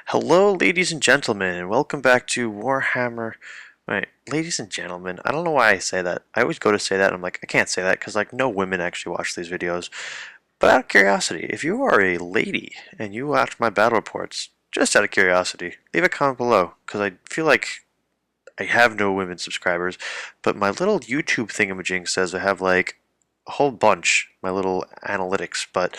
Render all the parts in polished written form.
Hello, ladies and gentlemen, and welcome back to Warhammer. Wait, ladies and gentlemen, I don't know why I say that. I always go to say that, and I'm like, I can't say that because like no women actually watch these videos. But out of curiosity, if you are a lady and you watch my battle reports, just out of curiosity, leave a comment below because I feel like I have no women subscribers, but my little YouTube thingamajig says I have like a whole bunch, my little analytics. But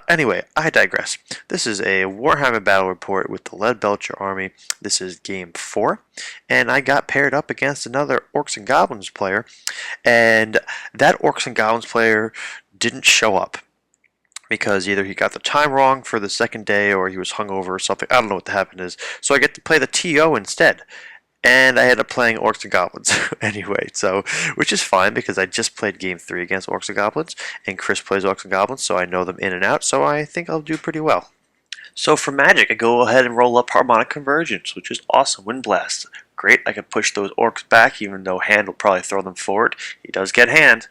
anyway, I digress. This is a Warhammer battle report with the Lead Belcher army. This is game 4, and I got paired up against another Orcs and Goblins player, and that Orcs and Goblins player didn't show up because either he got the time wrong for the second day or he was hungover or something. I don't know what the happened is. So I get to play the TO instead. And I ended up playing Orcs and Goblins anyway, so which is fine because I just played Game 3 against Orcs and Goblins, and Chris plays Orcs and Goblins, so I know them in and out, so I think I'll do pretty well. So for magic, I go ahead and roll up Harmonic Convergence, which is awesome. Wind Blast. Great, I can push those orcs back, even though Hand will probably throw them forward. He does get Hand.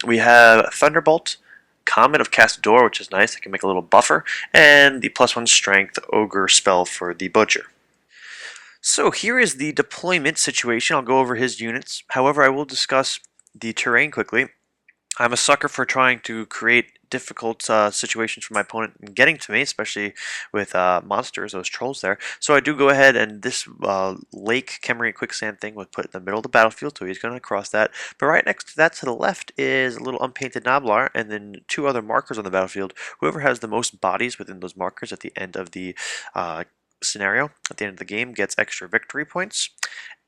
We have Thunderbolt, Comet of Castador, which is nice. I can make a little buffer, and the +1 Strength Ogre spell for the Butcher. So here is the deployment situation. I'll go over his units. However, I will discuss the terrain quickly. I'm a sucker for trying to create difficult situations for my opponent in getting to me, especially with monsters, those trolls there. So I do go ahead and this lake Kemmery quicksand thing was put in the middle of the battlefield, so he's going to cross that. But right next to that to the left is a little unpainted Nablar, and then two other markers on the battlefield. Whoever has the most bodies within those markers at the end of the scenario, at the end of the game, gets extra victory points.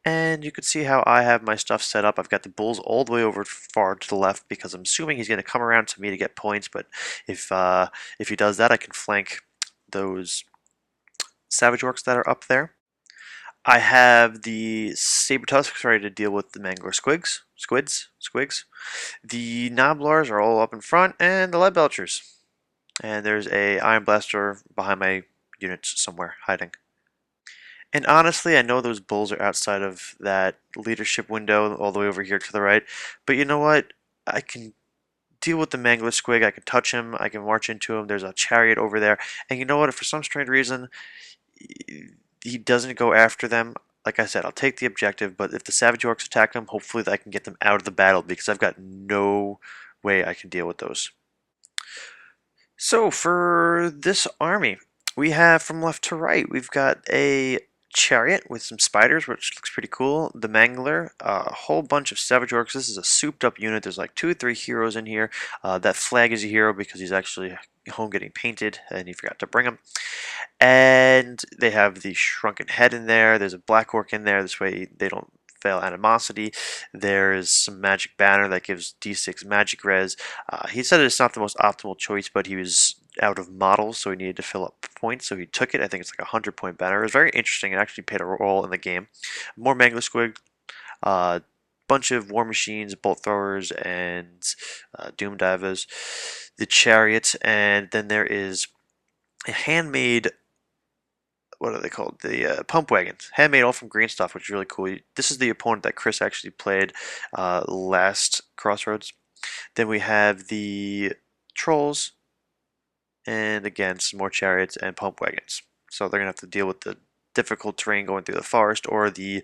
And you can see how I have my stuff set up. I've got the bulls all the way over far to the left because I'm assuming he's going to come around to me to get points. But if he does that, I can flank those savage orcs that are up there. I have the saber tusks ready to deal with the mangler squigs. The noblars are all up in front, and the lead belchers. And there's a iron blaster behind my units somewhere hiding. And honestly, I know those bulls are outside of that leadership window all the way over here to the right, but you know what? I can deal with the Mangler Squig. I can touch him. I can march into him. There's a chariot over there. And you know what? If for some strange reason he doesn't go after them, like I said, I'll take the objective, but if the Savage Orcs attack him, hopefully I can get them out of the battle because I've got no way I can deal with those. So for this army, we have from left to right, we've got a chariot with some spiders, which looks pretty cool. The Mangler, a whole bunch of Savage Orcs. This is a souped up unit. There's like 2 or 3 heroes in here. That flag is a hero because he's actually home getting painted and he forgot to bring him. And they have the shrunken head in there. There's a black orc in there. This way they don't fail animosity. There's some magic banner that gives d6 magic res. He said it's not the most optimal choice, but he was out of models, so he needed to fill up points, so he took it. I think it's like a 100-point banner. It was very interesting. It actually played a role in the game. More Mangler Squig, bunch of war machines, bolt throwers, and doom divers. The chariot, and then there is a handmade, what are they called? The pump wagons, handmade all from green stuff, which is really cool. This is the opponent that Chris actually played last CrossRoads. Then we have the trolls, and again some more chariots and pump wagons. So they're gonna have to deal with the difficult terrain going through the forest or the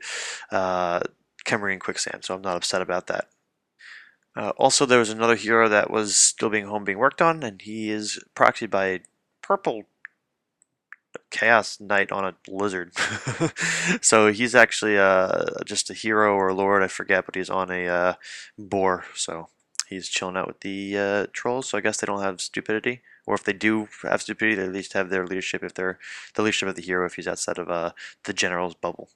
Kemmery quicksand. So I'm not upset about that. Also, there was another hero that was still being worked on, and he is proxied by a purple Chaos Knight on a lizard. So he's actually just a hero or a lord, I forget, but he's on a boar. So he's chilling out with the trolls. So I guess they don't have stupidity, or if they do have stupidity, they at least have their leadership if they're the leadership of the hero if he's outside of the general's bubble.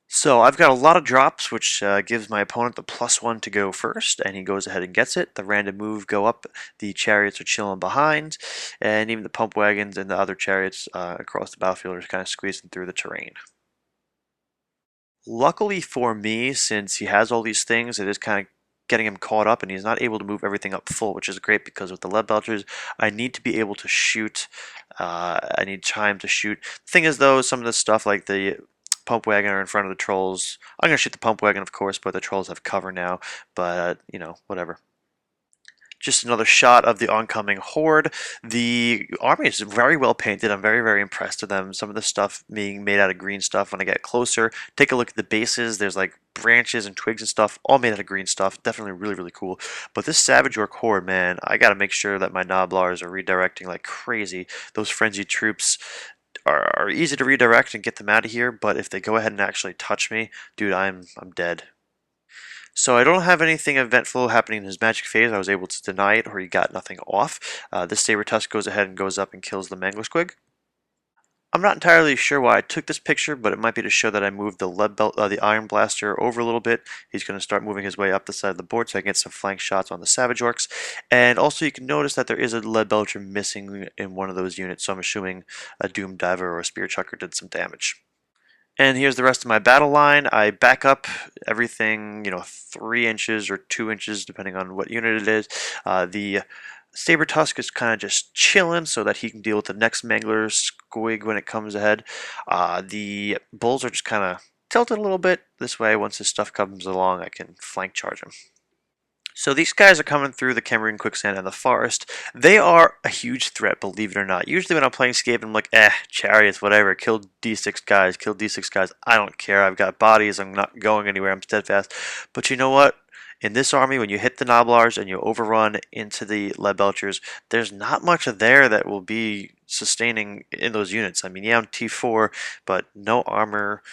So I've got a lot of drops, which gives my opponent the +1 to go first, and he goes ahead and gets it. The random move go up, the chariots are chilling behind, and even the pump wagons and the other chariots across the battlefield are kind of squeezing through the terrain. Luckily for me, since he has all these things, it is kind of getting him caught up, and he's not able to move everything up full, which is great because with the lead belchers, I need to be able to shoot. I need time to shoot. The thing is, though, some of this stuff like the pump wagon are in front of the trolls. I'm gonna shoot the pump wagon, of course, but the trolls have cover now. But you know, whatever. Just another shot of the oncoming horde. The army is very well painted. I'm very, very impressed with them. Some of the stuff being made out of green stuff when I get closer. Take a look at the bases. There's like branches and twigs and stuff, all made out of green stuff. Definitely really, really cool. But this Savage Orc horde, man, I gotta make sure that my Noblars are redirecting like crazy. Those frenzied troops are easy to redirect and get them out of here, but if they go ahead and actually touch me, dude, I'm dead. So I don't have anything eventful happening in his magic phase. I was able to deny it, or he got nothing off. This Saber Tusk goes ahead and goes up and kills the Mangler Squig. I'm not entirely sure why I took this picture, but it might be to show that I moved the the Iron Blaster over a little bit. He's going to start moving his way up the side of the board so I can get some flank shots on the Savage Orcs. And also you can notice that there is a Lead Belcher missing in one of those units, so I'm assuming a Doom Diver or a Spear Chucker did some damage. And here's the rest of my battle line. I back up everything, 3 inches or 2 inches, depending on what unit it is. The Saber Tusk is kind of just chilling so that he can deal with the next Mangler Squig when it comes ahead. The Bulls are just kind of tilted a little bit. This way, once his stuff comes along, I can flank charge him. So these guys are coming through the Cameroon quicksand and the forest. They are a huge threat, believe it or not. Usually when I'm playing Scape, I'm like, chariots, whatever. Kill D6 guys, kill D6 guys. I don't care. I've got bodies. I'm not going anywhere. I'm steadfast. But you know what? In this army, when you hit the Noblars and you overrun into the Lead Belchers, there's not much of there that will be sustaining in those units. I mean, yeah, I'm T4, but no armor,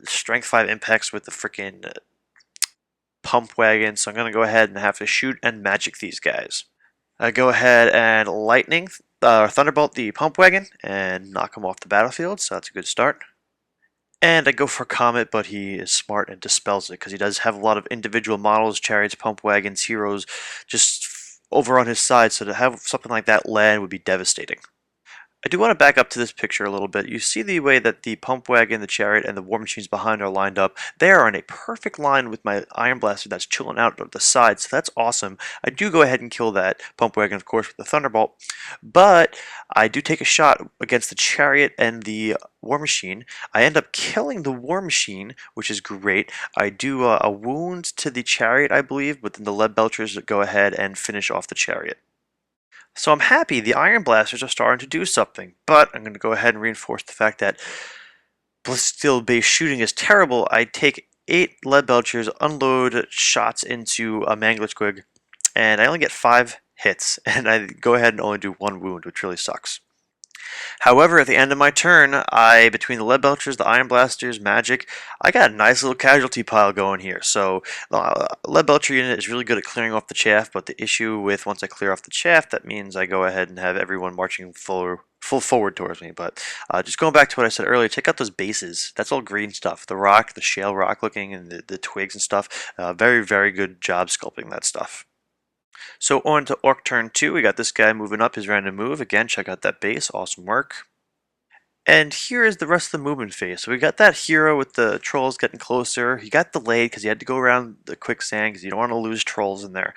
strength 5 impacts with the freaking pump wagon, so I'm going to go ahead and have to shoot and magic these guys. I go ahead and lightning, thunderbolt the pump wagon and knock him off the battlefield, so that's a good start. And I go for Comet, but he is smart and dispels it because he does have a lot of individual models, chariots, pump wagons, heroes, just over on his side, so to have something like that land would be devastating. I do want to back up to this picture a little bit. You see the way that the pump wagon, the chariot, and the war machines behind are lined up. They are in a perfect line with my Iron Blaster that's chilling out of the side, so that's awesome. I do go ahead and kill that pump wagon, of course, with the Thunderbolt, but I do take a shot against the chariot and the war machine. I end up killing the war machine, which is great. I do a wound to the chariot, I believe, but then the Lead Belchers go ahead and finish off the chariot. So I'm happy the Iron Blasters are starting to do something, but I'm going to go ahead and reinforce the fact that Steel-based shooting is terrible. I take 8 Lead Belchers, unload shots into a Mangler Squig, and I only get 5 hits, and I go ahead and only do 1 wound, which really sucks. However, at the end of my turn, between the Lead Belchers, the Iron Blasters, Magic, I got a nice little casualty pile going here. So the Lead Belcher unit is really good at clearing off the chaff, but the issue with once I clear off the chaff, that means I go ahead and have everyone marching full forward towards me. But just going back to what I said earlier, check out those bases. That's all green stuff. The rock, the shale rock looking, and the twigs and stuff. Very, very good job sculpting that stuff. So on to Orc turn 2, we got this guy moving up his random move. Again, check out that base, awesome work. And here is the rest of the movement phase. So we got that hero with the trolls getting closer. He got delayed because he had to go around the quicksand because you don't want to lose trolls in there.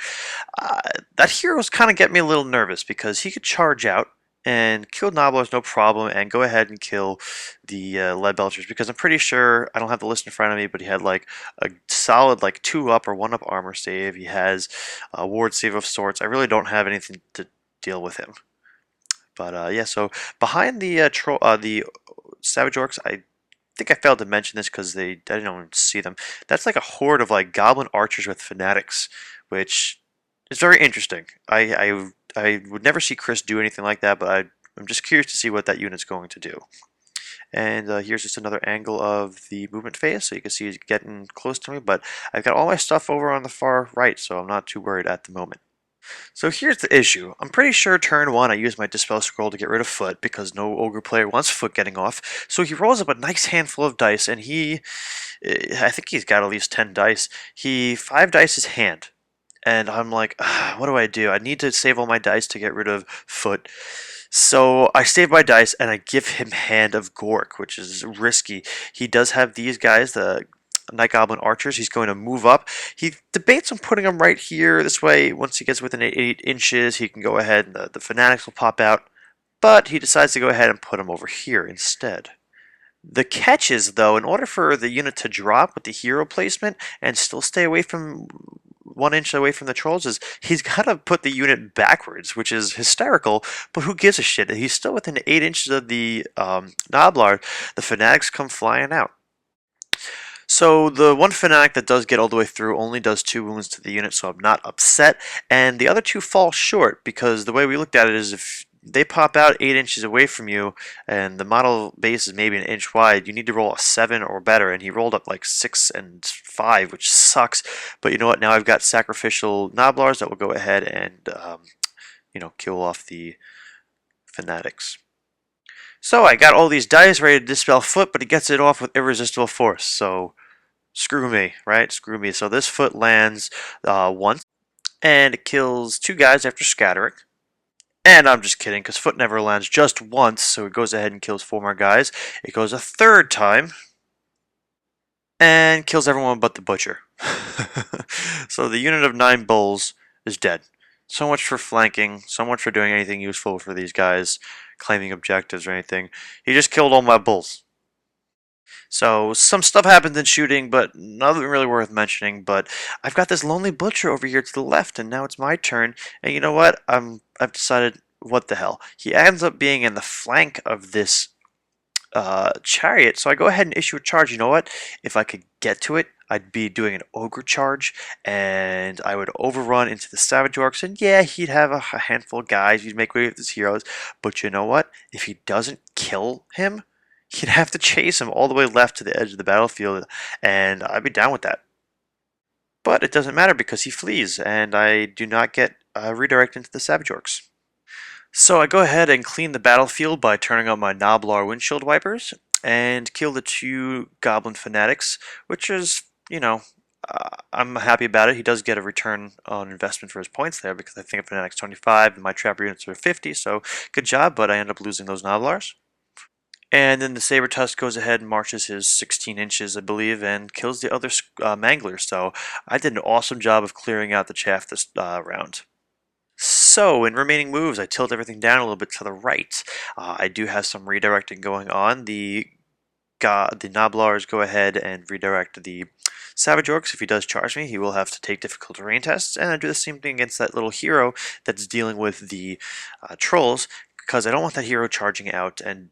That hero's kind of getting me a little nervous because he could charge out and kill Noblars no problem and go ahead and kill the Lead Belchers because I'm pretty sure, I don't have the list in front of me, but he had like a solid like 2 up or 1 up armor save. He has a ward save of sorts. I really don't have anything to deal with him. But yeah, so behind the the Savage Orcs, I think I failed to mention this because I didn't even see them. That's like a horde of like Goblin Archers with Fanatics, which is very interesting. I would never see Chris do anything like that, but I'm just curious to see what that unit's going to do. And here's just another angle of the movement phase, so you can see he's getting close to me, but I've got all my stuff over on the far right, so I'm not too worried at the moment. So here's the issue. I'm pretty sure turn 1 I used my Dispel Scroll to get rid of Foot because no Ogre player wants Foot getting off. So he rolls up a nice handful of dice and I think he's got at least 10 dice. He 5 dice his hand. And I'm like, what do I do? I need to save all my dice to get rid of Foot. So I save my dice and I give him Hand of Gork, which is risky. He does have these guys, the Night Goblin Archers. He's going to move up. He debates on putting them right here. This way, once he gets within 8 inches, he can go ahead and the Fanatics will pop out. But he decides to go ahead and put them over here instead. The catch is, though, in order for the unit to drop with the hero placement and still stay away from 1 inch away from the trolls is he's got to put the unit backwards, which is hysterical, but who gives a shit? He's still within 8 inches of the Noblar. The fanatics come flying out. So the one fanatic that does get all the way through only does 2 wounds to the unit, so I'm not upset. And the other two fall short because the way we looked at it is if they pop out 8 inches away from you and the model base is maybe an inch wide, you need to roll a 7 or better. And he rolled up like 6 and 5, which sucks. But you know what? Now I've got sacrificial Noblars that will go ahead and kill off the fanatics. So I got all these dice ready to dispel foot, but he gets it off with irresistible force. So screw me, right? Screw me. So this foot lands once, and it kills 2 guys after scattering. And I'm just kidding, because foot never lands just once, so it goes ahead and kills 4 more guys. It goes a third time, and kills everyone but the butcher. So the unit of 9 bulls is dead. So much for flanking, so much for doing anything useful for these guys, claiming objectives or anything. He just killed all my bulls. So some stuff happens in shooting, but nothing really worth mentioning. But I've got this lonely butcher over here to the left, and now it's my turn. And you know what? I've decided what the hell. He ends up being in the flank of this chariot, so I go ahead and issue a charge. You know what? If I could get to it, I'd be doing an ogre charge, and I would overrun into the savage orcs, and yeah, he'd have a handful of guys, he'd make way with his heroes, but you know what? If he doesn't kill him, he'd have to chase him all the way left to the edge of the battlefield, and I'd be down with that. But it doesn't matter because he flees, and I do not get redirected into the savage orcs. So I go ahead and clean the battlefield by turning on my Noblar windshield wipers and kill the 2 goblin fanatics, which is, I'm happy about it. He does get a return on investment for his points there because I think a fanatic's 25 and my trapper units are 50, so good job, but I end up losing those Noblars. And then the Saber Tusk goes ahead and marches his 16 inches, I believe, and kills the other Manglers. So I did an awesome job of clearing out the chaff this round. So, in remaining moves, I tilt everything down a little bit to the right. I do have some redirecting going on. The Noblars go ahead and redirect the Savage Orcs. If he does charge me, he will have to take difficult terrain tests, and I do the same thing against that little hero that's dealing with the trolls, because I don't want that hero charging out and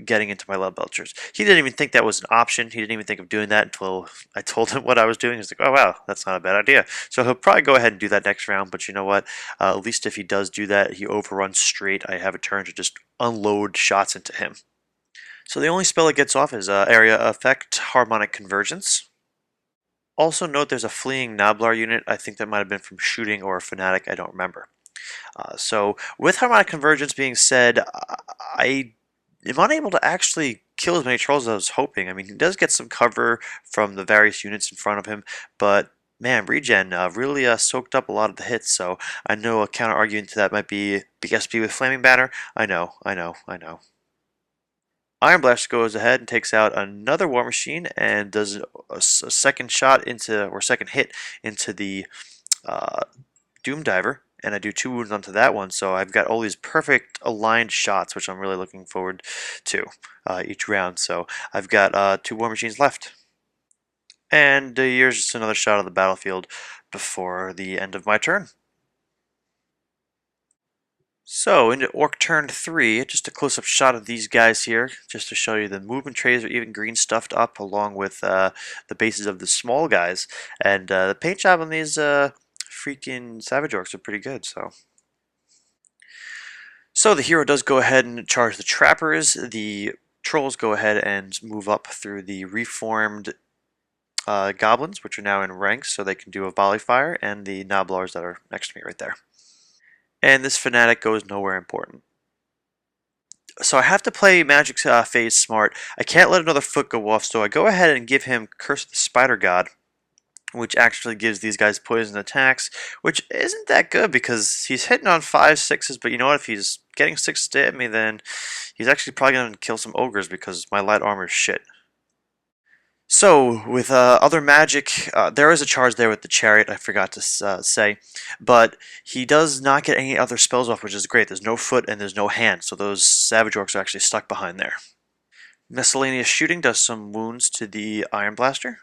getting into my love belchers. He didn't even think that was an option. He didn't even think of doing that until I told him what I was doing. He's like, oh wow, that's not a bad idea. So he'll probably go ahead and do that next round, but you know what? At least if he does do that, he overruns straight. I have a turn to just unload shots into him. So the only spell it gets off is Area Effect Harmonic Convergence. Also note there's a fleeing Noblar unit. I think that might have been from shooting or a fanatic. I don't remember. So with Harmonic Convergence being said, I am unable to actually kill as many trolls as I was hoping. I mean, he does get some cover from the various units in front of him, but man, regen really soaked up a lot of the hits, so I know a counter argument to that might be BSB with Flaming Banner. I know. Iron Blast goes ahead and takes out another War Machine and does a second shot into, or second hit into the Doom Diver. And I do 2 wounds onto that one, so I've got all these perfect aligned shots, which I'm really looking forward to each round. So I've got 2 War Machines left. And here's just another shot of the battlefield before the end of my turn. So into Orc turn 3, just a close-up shot of these guys here, just to show you the movement trays are even green stuffed up along with the bases of the small guys. And the paint job on these freaking Savage Orcs are pretty good, so. So the hero does go ahead and charge the trappers. The trolls go ahead and move up through the reformed goblins, which are now in ranks, so they can do a volley fire, and the Noblars that are next to me right there. And this fanatic goes nowhere important. So I have to play Magic Phase smart. I can't let another foot go off, so I go ahead and give him Curse of the Spider God, which actually gives these guys poison attacks, which isn't that good because he's hitting on 5, 6s, but you know what, if he's getting 6s to hit me, then he's actually probably going to kill some ogres because my light armor is shit. So, with other magic, there is a charge there with the chariot, I forgot to say, but he does not get any other spells off, which is great. There's no foot and there's no hand, so those Savage Orcs are actually stuck behind there. Miscellaneous shooting does some wounds to the Iron Blaster.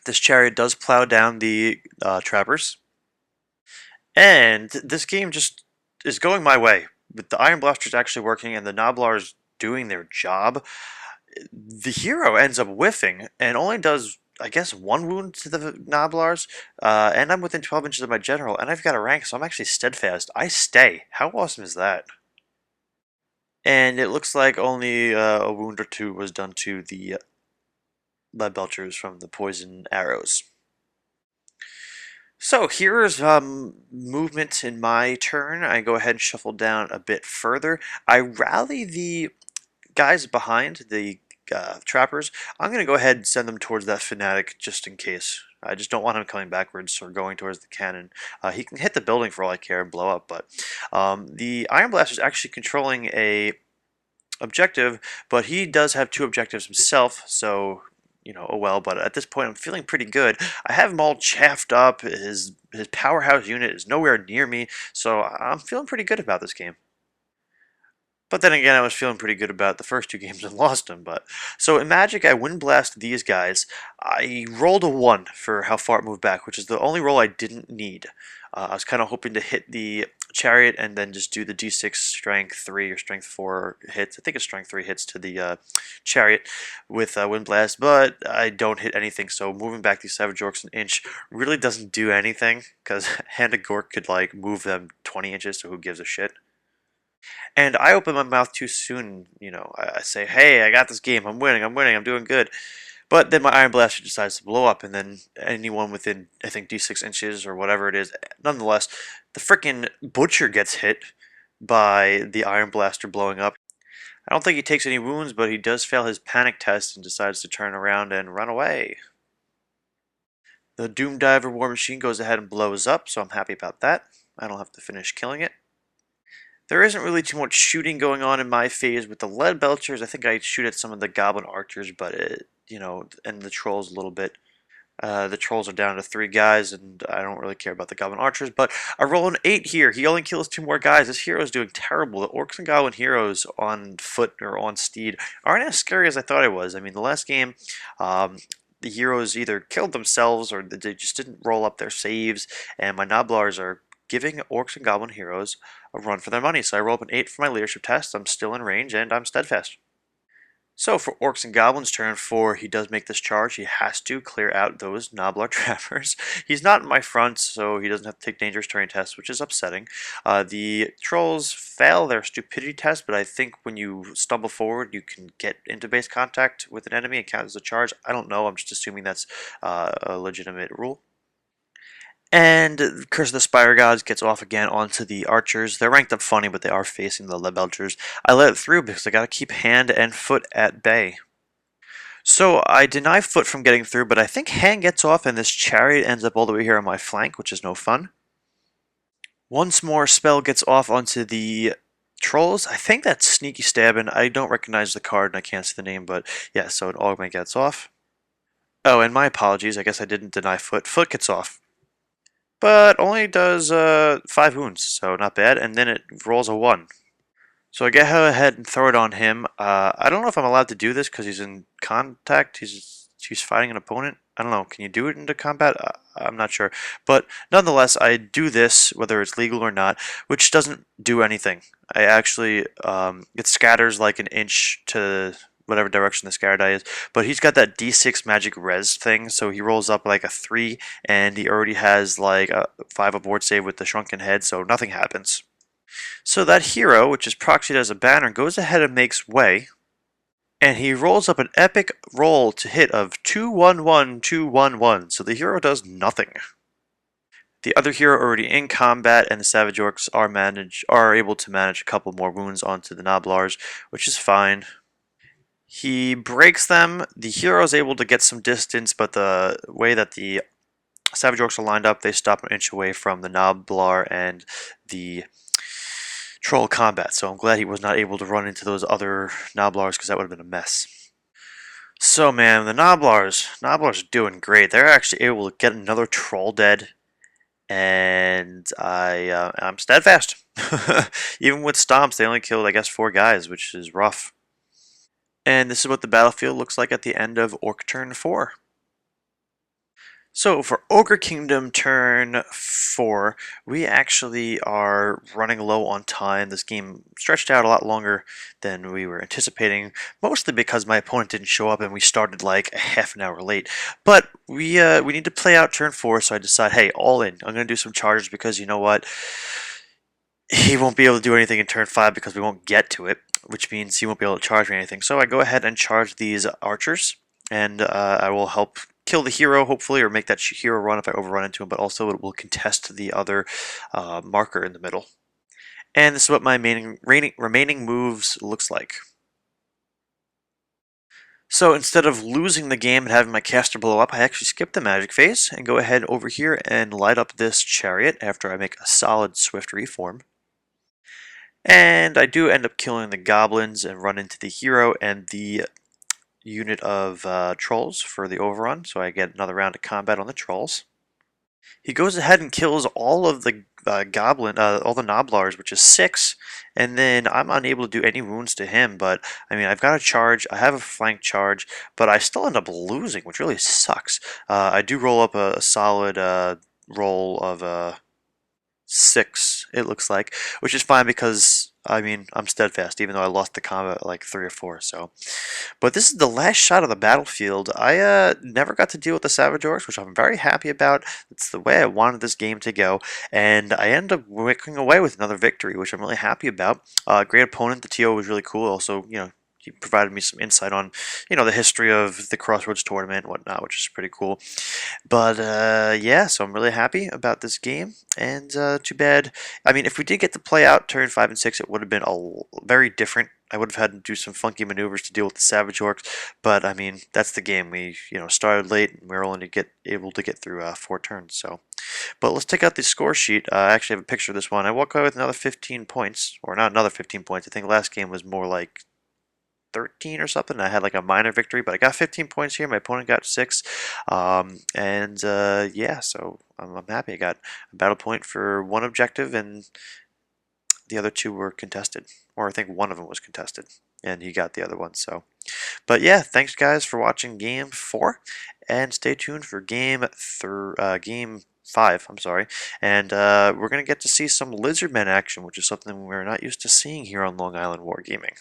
This chariot does plow down the trappers, and this game just is going my way. With the Iron Blasters actually working and the Noblars doing their job, the hero ends up whiffing and only does, I guess, one wound to the Noblars. And I'm within 12 inches of my general, and I've got a rank, so I'm actually steadfast. I stay. How awesome is that? And it looks like only a wound or two was done to the lead belchers from the poison arrows. So here's movement in my turn. I go ahead and shuffle down a bit further. I rally the guys behind the trappers. I'm going to go ahead and send them towards that fanatic just in case. I just don't want him coming backwards or going towards the cannon. He can hit the building for all I care and blow up, but the Iron Blast is actually controlling a objective, but he does have two objectives himself, so oh well. But at this point, I'm feeling pretty good. I have him all chaffed up. His powerhouse unit is nowhere near me, so I'm feeling pretty good about this game. But then again, I was feeling pretty good about the first two games and lost them. But so in Magic, I wind blast these guys. I rolled a 1 for how far it moved back, which is the only roll I didn't need. I was kind of hoping to hit the chariot and then just do the d6 strength 3 or strength 4 hits. I think it's strength 3 hits to the chariot with wind blast, but I don't hit anything. So moving back these Savage Orcs an inch really doesn't do anything because Hand of Gork could like move them 20 inches, so who gives a shit? And I open my mouth too soon. I say, "Hey, I got this game. I'm winning. I'm winning. I'm doing good." But then my Iron Blaster decides to blow up, and then anyone within, I think, D6 inches or whatever it is, nonetheless, the frickin' Butcher gets hit by the Iron Blaster blowing up. I don't think he takes any wounds, but he does fail his panic test and decides to turn around and run away. The Doom Diver War Machine goes ahead and blows up, so I'm happy about that. I don't have to finish killing it. There isn't really too much shooting going on in my phase with the lead belchers. I think I shoot at some of the goblin archers, but and the trolls a little bit. The trolls are down to 3 guys, and I don't really care about the goblin archers. But I roll an 8 here. He only kills 2 more guys. This hero is doing terrible. The orcs and goblin heroes on foot or on steed aren't as scary as I thought it was. I mean, the last game, the heroes either killed themselves or they just didn't roll up their saves, and my Noblars are giving orcs and goblin heroes a run for their money. So I roll up an 8 for my leadership test. I'm still in range, and I'm steadfast. So for Orcs and Goblins turn 4, he does make this charge. He has to clear out those Noblar trappers. He's not in my front, so he doesn't have to take dangerous terrain tests, which is upsetting. The Trolls fail their stupidity test, but I think when you stumble forward, you can get into base contact with an enemy and count as a charge. I don't know. I'm just assuming that's a legitimate rule. And Curse of the Spire Gods gets off again onto the archers. They're ranked up funny, but they are facing the lead belchers. I let it through because I gotta keep hand and foot at bay. So I deny foot from getting through, but I think hand gets off and this chariot ends up all the way here on my flank, which is no fun. Once more spell gets off onto the trolls. I think that's sneaky stabbing. I don't recognize the card and I can't see the name, but yeah, so an augment gets off. Oh, and my apologies, I guess I didn't deny foot. Foot gets off. But only does 5 wounds, so not bad, and then it rolls a 1. So I go ahead and throw it on him. I don't know if I'm allowed to do this because he's in contact. He's fighting an opponent. I don't know. Can you do it into combat? I'm not sure. But nonetheless, I do this, whether it's legal or not, which doesn't do anything. I actually, it scatters like an inch to whatever direction the scatter die is. But he's got that D6 magic res thing, so he rolls up like a 3, and he already has like a 5 aboard save with the shrunken head, so nothing happens. So that hero, which is proxied as a banner, goes ahead and makes way, and he rolls up an epic roll to hit of 211-211, so the hero does nothing. The other hero already in combat, and the Savage Orcs are able to manage a couple more wounds onto the Noblars, which is fine. He breaks them. The hero is able to get some distance, but the way that the Savage Orcs are lined up, they stop an inch away from the Noblar and the Troll combat, so I'm glad he was not able to run into those other Noblars because that would have been a mess. So man, the Noblars are doing great. They're actually able to get another Troll dead, and I'm steadfast. Even with stomps, they only killed, I guess, 4 guys, which is rough. And this is what the battlefield looks like at the end of Orc turn 4. So for Ogre Kingdom turn 4, we actually are running low on time. This game stretched out a lot longer than we were anticipating, mostly because my opponent didn't show up and we started like a half an hour late. But we need to play out turn 4, so I decide, hey, all in. I'm going to do some charges because you know what? He won't be able to do anything in turn 5 because we won't get to it, which means he won't be able to charge me anything. So I go ahead and charge these archers, and I will help kill the hero, hopefully, or make that hero run if I overrun into him, but also it will contest the other marker in the middle. And this is what my remaining moves looks like. So instead of losing the game and having my caster blow up, I actually skip the magic phase and go ahead over here and light up this chariot after I make a solid swift reform. And I do end up killing the goblins and run into the hero and the unit of trolls for the overrun, so I get another round of combat on the trolls. He goes ahead and kills all of the all the Noblars, which is 6, and then I'm unable to do any wounds to him, but I mean, I've got a charge, I have a flank charge, but I still end up losing, which really sucks. I do roll up a solid roll of 6, it looks like, which is fine because I mean I'm steadfast, even though I lost the combat like 3 or 4. So, but this is the last shot of the battlefield. I never got to deal with the Savage Orcs, which I'm very happy about. It's the way I wanted this game to go, and I end up walking away with another victory, which I'm really happy about. Great opponent. The TO was really cool. Also, you know, he provided me some insight on, you know, the history of the CrossRoads tournament and whatnot, which is pretty cool. But yeah, so I'm really happy about this game, and too bad. I mean, if we did get to play out turn 5 and 6, it would have been very different. I would have had to do some funky maneuvers to deal with the Savage Orcs, but I mean, that's the game. We started late, and we were only able to get through 4 turns. So, but let's take out the score sheet. I actually have a picture of this one. I walk away with another 15 points, or not another 15 points. I think last game was more like 13 or something. I had like a minor victory, but I got 15 points here. My opponent got 6. And yeah, so I'm happy. I got a battle point for one objective, and the other 2 were contested. Or I think one of them was contested, and he got the other one. So, but yeah, thanks guys for watching game 4, and stay tuned for game 5, I'm sorry, and we're going to get to see some Lizardmen action, which is something we're not used to seeing here on Long Island Wargaming.